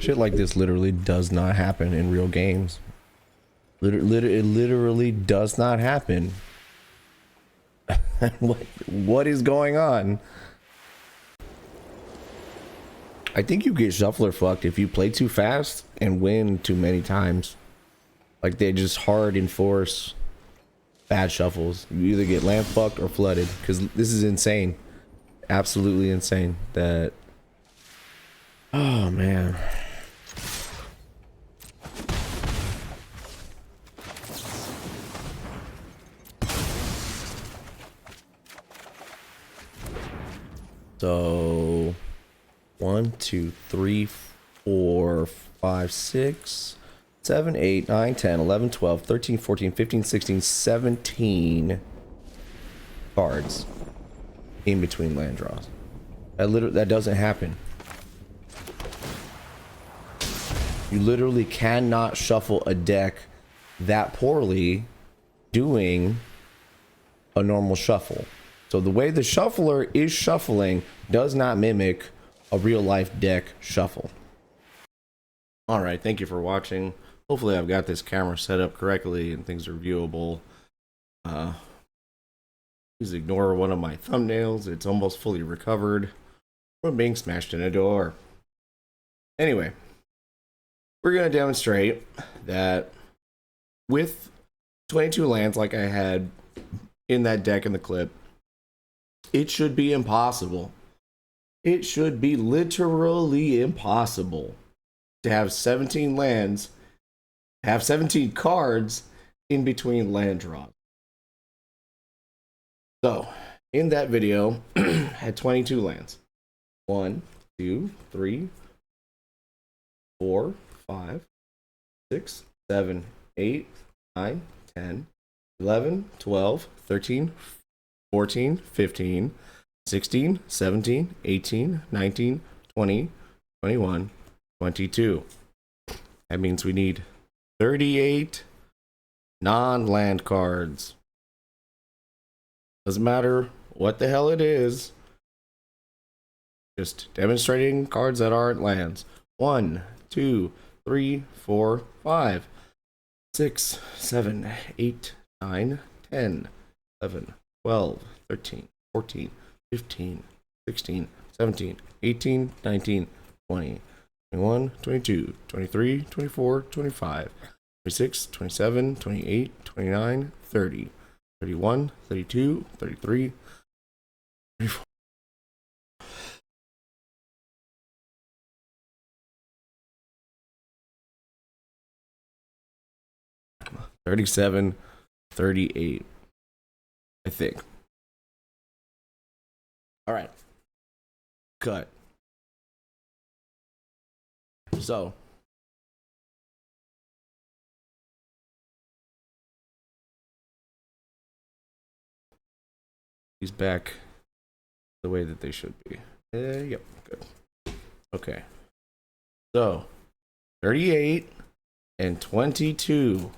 Shit like this literally does not happen in real games. It literally does not happen. What is going on? I think you get shuffler fucked if you play too fast and win too many times. Like they just hard enforce bad shuffles. You either get land fucked or flooded, because this is insane. Absolutely insane that. Oh man. So 1, 2, 3, 4, 5, 6, 7, 8, 9, 10, 11, 12, 13, 14, 15, 16, 17 cards in between land draws. That doesn't happen. You literally cannot shuffle a deck that poorly doing a normal shuffle. So the way the shuffler is shuffling does not mimic a real life deck shuffle. All right, thank you for watching. Hopefully I've got this camera set up correctly and things are viewable. Please ignore one of my thumbnails. It's almost fully recovered from being smashed in a door. Anyway, we're going to demonstrate that with 22 lands like I had in that deck in the clip, it should be impossible. It should be literally impossible to have 17 lands, have 17 cards in between land draws. So, in that video, had 22 lands. 1, 2, 3, 4, 5, 6, 7, 8, 9, 10, 11, 12, 13, 14, 15, 16, 17, 18, 19, 20, 21, 22. That means we need 38 non-land cards. Doesn't matter what the hell it is. Just demonstrating cards that aren't lands. 1, 2, 3, 4, 5, 6, 7, 8, 9, 10, 11, 12, 13, 14, 15, 16, 17, 18, 19, 20, 21, 22, 23, 24, 25, 26, 27, 28, 29, 30, 31, 32, 33, 34. 37, 38, I think. All right. Cut. So, he's back the way that they should be. Yep, good. Okay. So, 38 and 22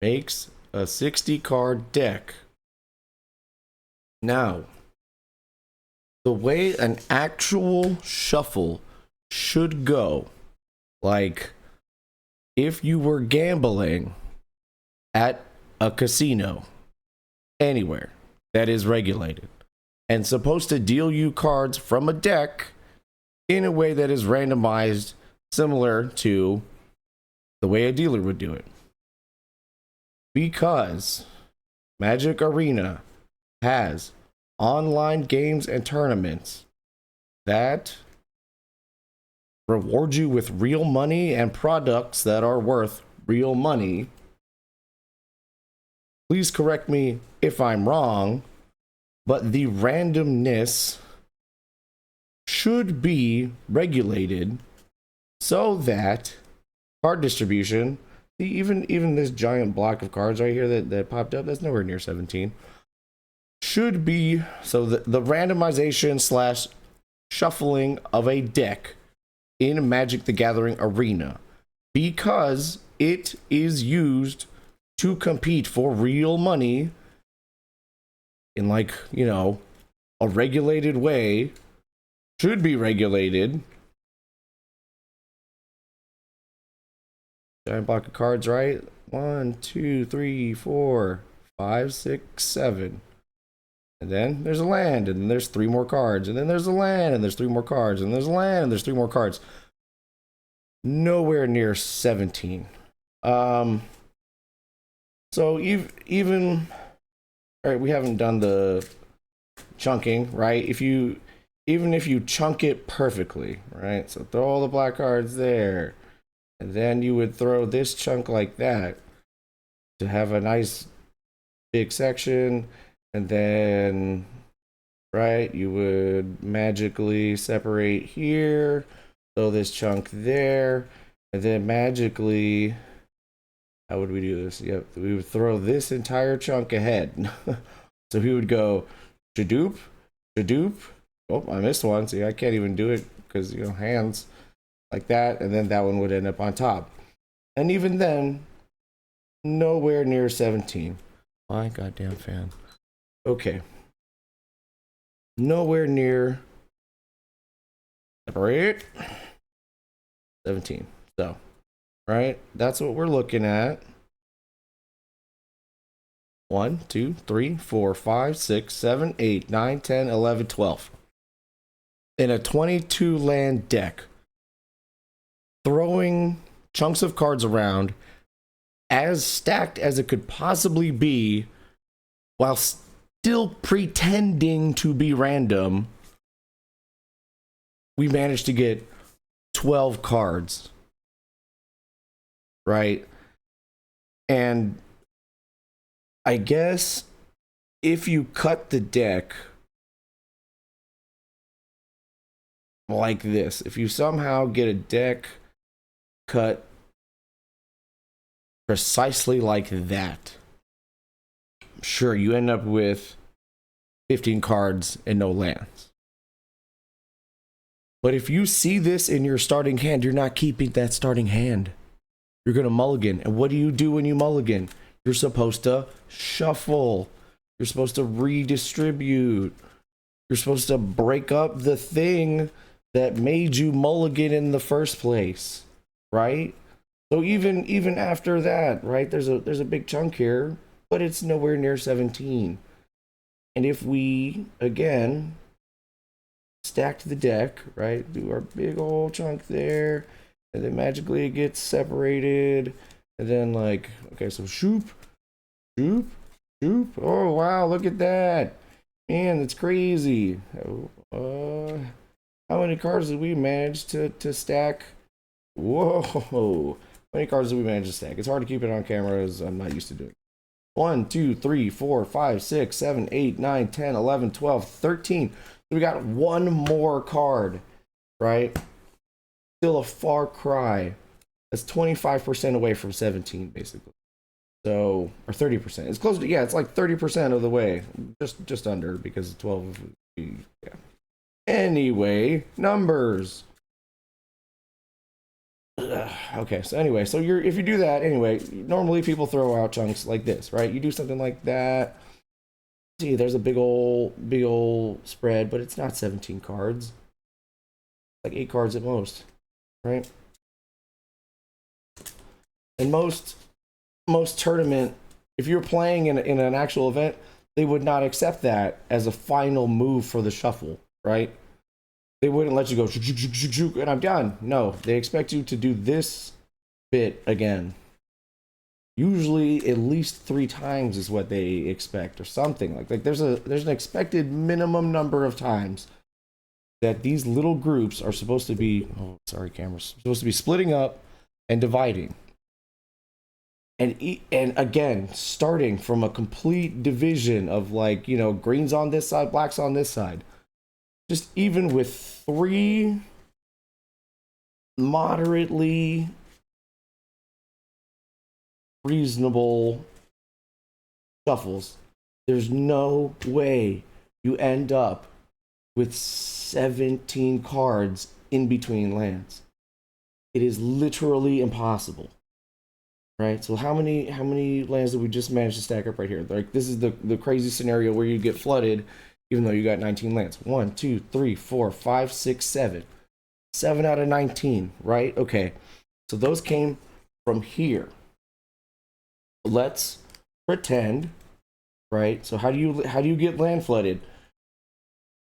makes a 60 card deck. Now, the way an actual shuffle should go, like if you were gambling at a casino anywhere that is regulated and supposed to deal you cards from a deck in a way that is randomized, similar to the way a dealer would do it. Because Magic Arena has online games and tournaments that reward you with real money and products that are worth real money. Please correct me if I'm wrong, but the randomness should be regulated so that card distribution, even this giant block of cards right here that popped up, that's nowhere near 17, should be, so the randomization slash shuffling of a deck in Magic the Gathering Arena, because it is used to compete for real money in, like, you know, a regulated way, should be regulated Giant block of cards, right? 1, 2, 3, 4, 5, 6, 7. And then there's a land, and then there's 3 more cards, and then there's a land, and there's 3 more cards, and there's a land, and there's 3 more cards. Nowhere near 17. So even all right, we haven't done the chunking, right? Even if you chunk it perfectly, right? So throw all the black cards there, and then you would throw this chunk like that to have a nice big section. And then, right, you would magically separate here, throw this chunk there, and then magically, how would we do this? Yep, we would throw this entire chunk ahead. So he would go, shadoop, shadoop. Oh, I missed one. See, I can't even do it because, you know, hands like that. And then that one would end up on top. And even then, nowhere near 17. My goddamn fan. Okay. Nowhere near separate 17. So, right? That's what we're looking at. 1, 2, 3, 4, 5, 6, 7, 8, 9, 10, 11, 12. In a 22 land deck, throwing chunks of cards around as stacked as it could possibly be while still pretending to be random, we managed to get 12 cards, right? And I guess if you cut the deck like this, if you somehow get a deck cut precisely like that, sure, you end up with 15 cards and no lands. But if you see this in your starting hand, you're not keeping that starting hand. You're going to mulligan. And what do you do when you mulligan? You're supposed to shuffle. You're supposed to redistribute. You're supposed to break up the thing that made you mulligan in the first place, right? So even after that, right, there's a big chunk here, but it's nowhere near 17. And if we, again, stacked the deck, right, do our big old chunk there, and then magically it gets separated, and then like, okay, so shoop, shoop, shoop. Oh, wow, look at that. Man, that's crazy. How many cards did we manage to stack? Whoa. How many cards did we manage to stack? It's hard to keep it on camera as I'm not used to doing it. 1, 2, 3, 4, 5, 6, 7, 8, 9, 10, 11, 12, 13. So we got one more card, right? Still a far cry. That's 25% away from 17, basically. So, or 30%. It's close to, yeah, it's like 30% of the way. Just under, because 12, yeah. Anyway, numbers. Okay, so anyway, so if you do that, anyway, normally people throw out chunks like this, right? You do something like that. See, there's a big old spread, but it's not 17 cards. Like 8 cards at most, right? And most tournament, if you're playing in an actual event, they would not accept that as a final move for the shuffle, right? They wouldn't let you go, and I'm done. No, they expect you to do this bit again. Usually at least 3 times is what they expect, or something like there's an expected minimum number of times that these little groups are supposed to be, oh, sorry, cameras, supposed to be splitting up and dividing. And again, starting from a complete division of, like, you know, greens on this side, blacks on this side. Just even with 3 moderately reasonable shuffles, there's no way you end up with 17 cards in between lands. It is literally impossible. Right? So how many lands did we just manage to stack up right here? Like, this is the crazy scenario where you get flooded even though you got 19 lands. 1, 2, 3, 4, 5, 6, 7. 7 out of 19, right? Okay. So those came from here. Let's pretend, right? So how do you get land flooded?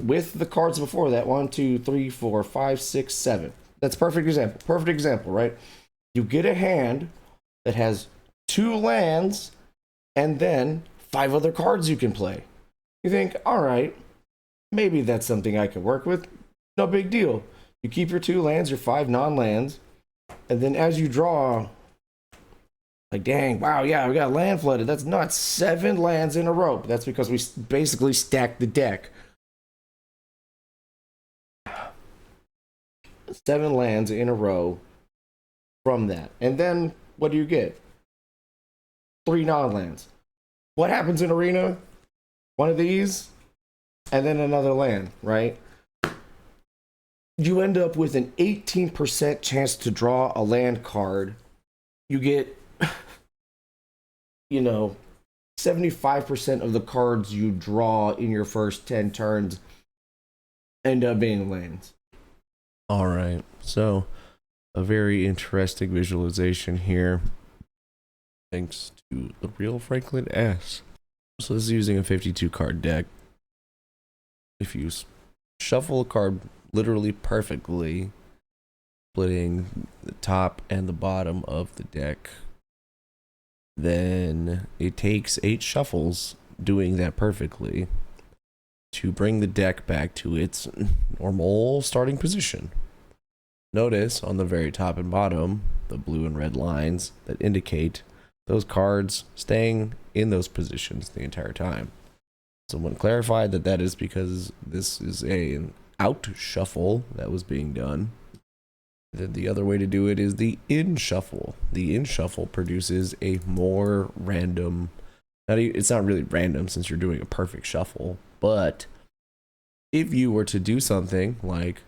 With the cards before that, 1, 2, 3, 4, 5, 6, 7. That's perfect example. Perfect example, right? You get a hand that has 2 lands and then 5 other cards you can play. You think, all right, maybe that's something I can work with. No big deal. You keep your 2 lands, your 5 non-lands, and then as you draw, like, dang, wow, yeah, we got land flooded. That's not 7 lands in a row. That's because we basically stacked the deck. 7 lands in a row from that. And then what do you get? 3 non-lands. What happens in Arena? One of these, and then another land, right? You end up with an 18% chance to draw a land card. You get, 75% of the cards you draw in your first 10 turns end up being lands. All right, so a very interesting visualization here, thanks to the real Franklin S. So this is using a 52 card deck. If you shuffle a card literally perfectly, splitting the top and the bottom of the deck, then it takes 8 shuffles doing that perfectly to bring the deck back to its normal starting position. Notice on the very top and bottom, the blue and red lines that indicate those cards staying in those positions the entire time. Someone clarified that that is because this is an out shuffle that was being done. Then the other way to do it is the in shuffle. The in shuffle produces a more random, it's not really random since you're doing a perfect shuffle, but if you were to do something like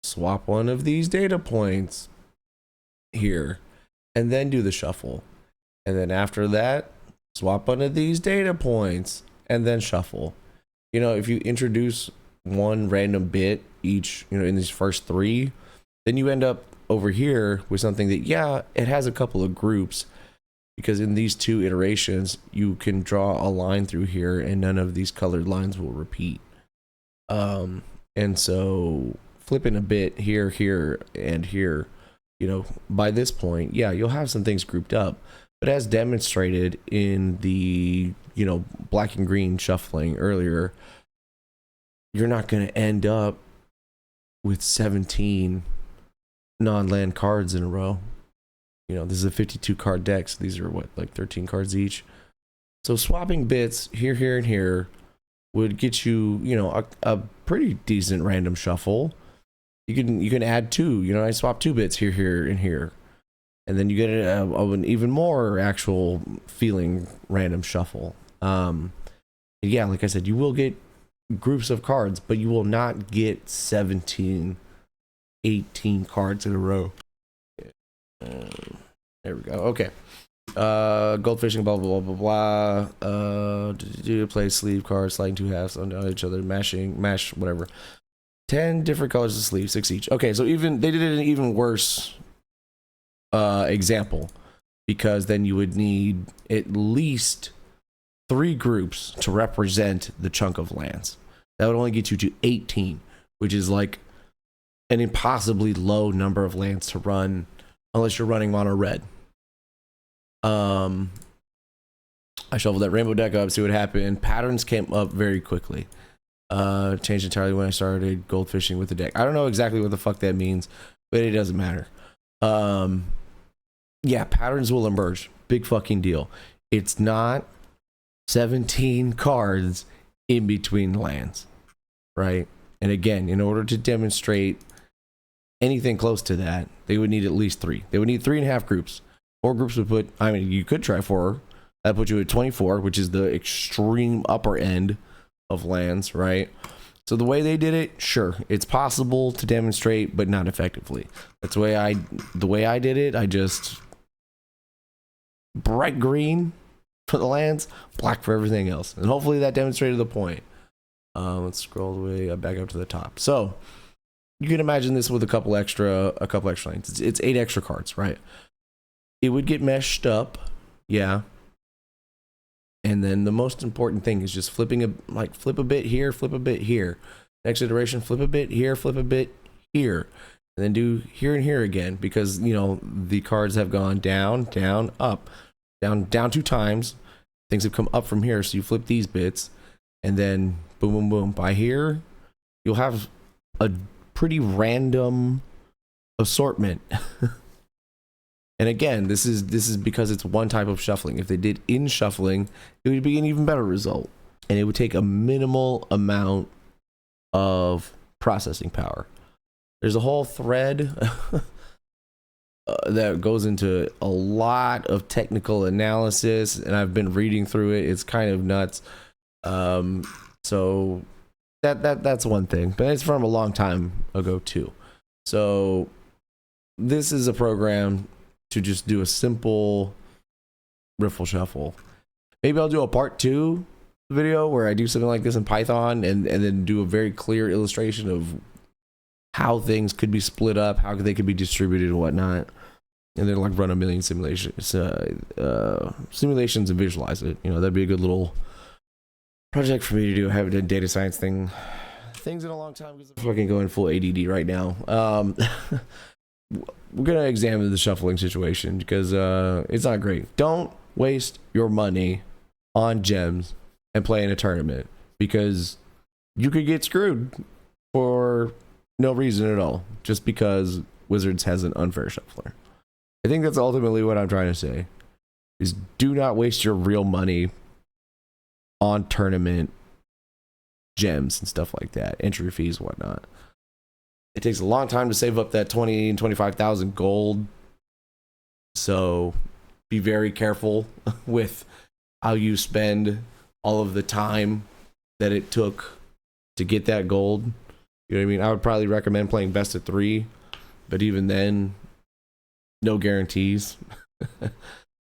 swap one of these data points here and then do the shuffle, and then after that swap one of these data points and then shuffle, if you introduce one random bit each, in these first 3, then you end up over here with something that, yeah, it has a couple of groups, because in these 2 iterations you can draw a line through here and none of these colored lines will repeat. And so flipping a bit here, here, and here, by this point, yeah, you'll have some things grouped up, but as demonstrated in the, black and green shuffling earlier, you're not going to end up with 17 non-land cards in a row. This is a 52 card deck, so these are like 13 cards each. So swapping bits here, here, and here would get you, a pretty decent random shuffle. You can add 2. I swap 2 bits here, here, and here, and then you get an even more actual feeling random shuffle. Yeah, like I said, you will get groups of cards, but you will not get 17, 18 cards in a row. There we go. Okay. Goldfishing, blah blah blah blah blah. Play sleeve cards, sliding 2 halves on each other, mash whatever. 10 different colors of sleeve, 6 each. Okay, so even they did an even worse example, because then you would need at least 3 groups to represent the chunk of lands. That would only get you to 18, which is like an impossibly low number of lands to run unless you're running mono red. I shuffled that rainbow deck up, see what happened. Patterns came up very quickly. Changed entirely when I started goldfishing with the deck. I don't know exactly what the fuck that means, but it doesn't matter. Yeah, patterns will emerge. Big fucking deal. It's not 17 cards in between lands, right? And again, in order to demonstrate anything close to that, they would need at least 3. They would need 3.5 groups. 4 groups would put, you could try 4. That put you at 24, which is the extreme upper end of lands, right? So the way they did it, sure, it's possible to demonstrate, but not effectively. That's the way I did it. I just bright green for the lands, black for everything else, and hopefully that demonstrated the point. Let's scroll the way back up to the top. So you can imagine this with a couple extra lanes. It's 8 extra cards, right? it would get meshed up. Yeah. And then the most important thing is just flipping flip a bit here, flip a bit here. Next iteration, flip a bit here, flip a bit here. And then do here and here again, because the cards have gone down, down, up, down 2 times. Things have come up from here, so you flip these bits, and then boom, boom, boom. By here, you'll have a pretty random assortment. And again, this is because it's one type of shuffling. If they did in shuffling, it would be an even better result, and it would take a minimal amount of processing power. There's a whole thread that goes into a lot of technical analysis, and I've been reading through it. It's kind of nuts. So that's one thing, but it's from a long time ago too. So this is a program to just do a simple riffle shuffle. Maybe I'll do a part 2 video where I do something like this in Python, and then do a very clear illustration of how things could be split up, how they could be distributed and whatnot, and then like run a million simulations and visualize it. That'd be a good little project for me to do. I haven't done data science things in a long time because I'm fucking going full ADD right now. We're gonna examine the shuffling situation because it's not great. Don't waste your money on gems and play in a tournament, because you could get screwed for no reason at all, just because Wizards has an unfair shuffler. I think that's ultimately what I'm trying to say, is do not waste your real money on tournament gems and stuff like that, entry fees, whatnot. It takes a long time to save up that 20 and 25,000 gold, so be very careful with how you spend all of the time that it took to get that gold. You know what I mean? I would probably recommend playing best of 3, but even then, no guarantees.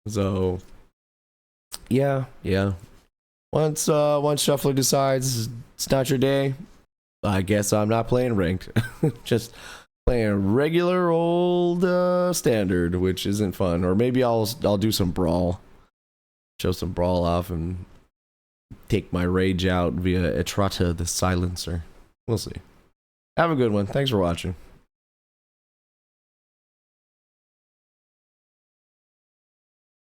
So, yeah. Once Shuffler decides it's not your day, I guess I'm not playing ranked. Just playing regular old standard, which isn't fun. Or maybe I'll do some brawl, show some brawl off, and take my rage out via Etrata the Silencer. We'll see. Have a good one. Thanks for watching.